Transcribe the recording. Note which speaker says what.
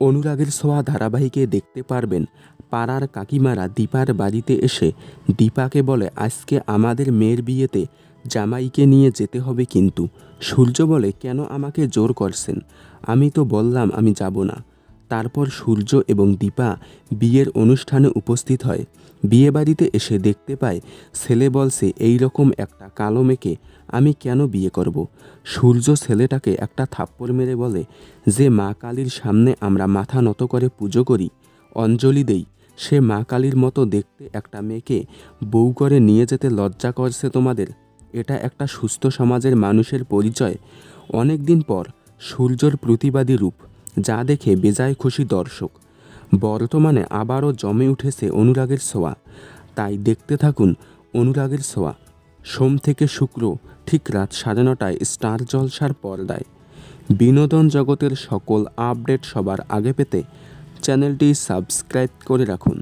Speaker 1: অনুরাগের ছোঁয়া ধারাবাহিকে দেখতে পারবেন পাড়ার কাকিমারা দীপার বাড়িতে এসে দীপাকে বলে, আজকে আমাদের মেয়ের বিয়েতে জামাইকে নিয়ে যেতে হবে কিন্তু। সূর্য বলে, কেন আমাকে জোর করছেন? আমি তো বললাম আমি যাব না। তারপর সূর্য এবং দীপা বিয়ের অনুষ্ঠানে উপস্থিত হয়। বিয়ে বাড়িতে এসে দেখতে পায় ছেলে বলছে, এই রকম একটা কালো মেয়েকে আমি কেন বিয়ে করব। সূর্য ছেলেটাকে একটা থাপ্পড় মেরে বলে, যে মা কালীর সামনে আমরা মাথা নত করে পুজো করি, অঞ্জলি দেই, সে মা কালীর মতো দেখতে একটা মেয়েকে বউ করে নিয়ে যেতে লজ্জা করছে তোমাদের? এটা একটা সুস্থ সমাজের মানুষের পরিচয়? অনেক দিন পর সূর্যর প্রতিবাদী রূপ, যা দেখে বেজায় খুশি দর্শক। বর্তমানে আবারও জমে উঠেছে অনুরাগের ছোঁয়া। তাই দেখতে থাকুন অনুরাগের ছোঁয়া, সোম থেকে শুক্র ঠিক রাত 9:30টায় স্টার জলসার পর্দায়। বিনোদন জগতের সকল আপডেট সবার আগে পেতে চ্যানেলটি সাবস্ক্রাইব করে রাখুন।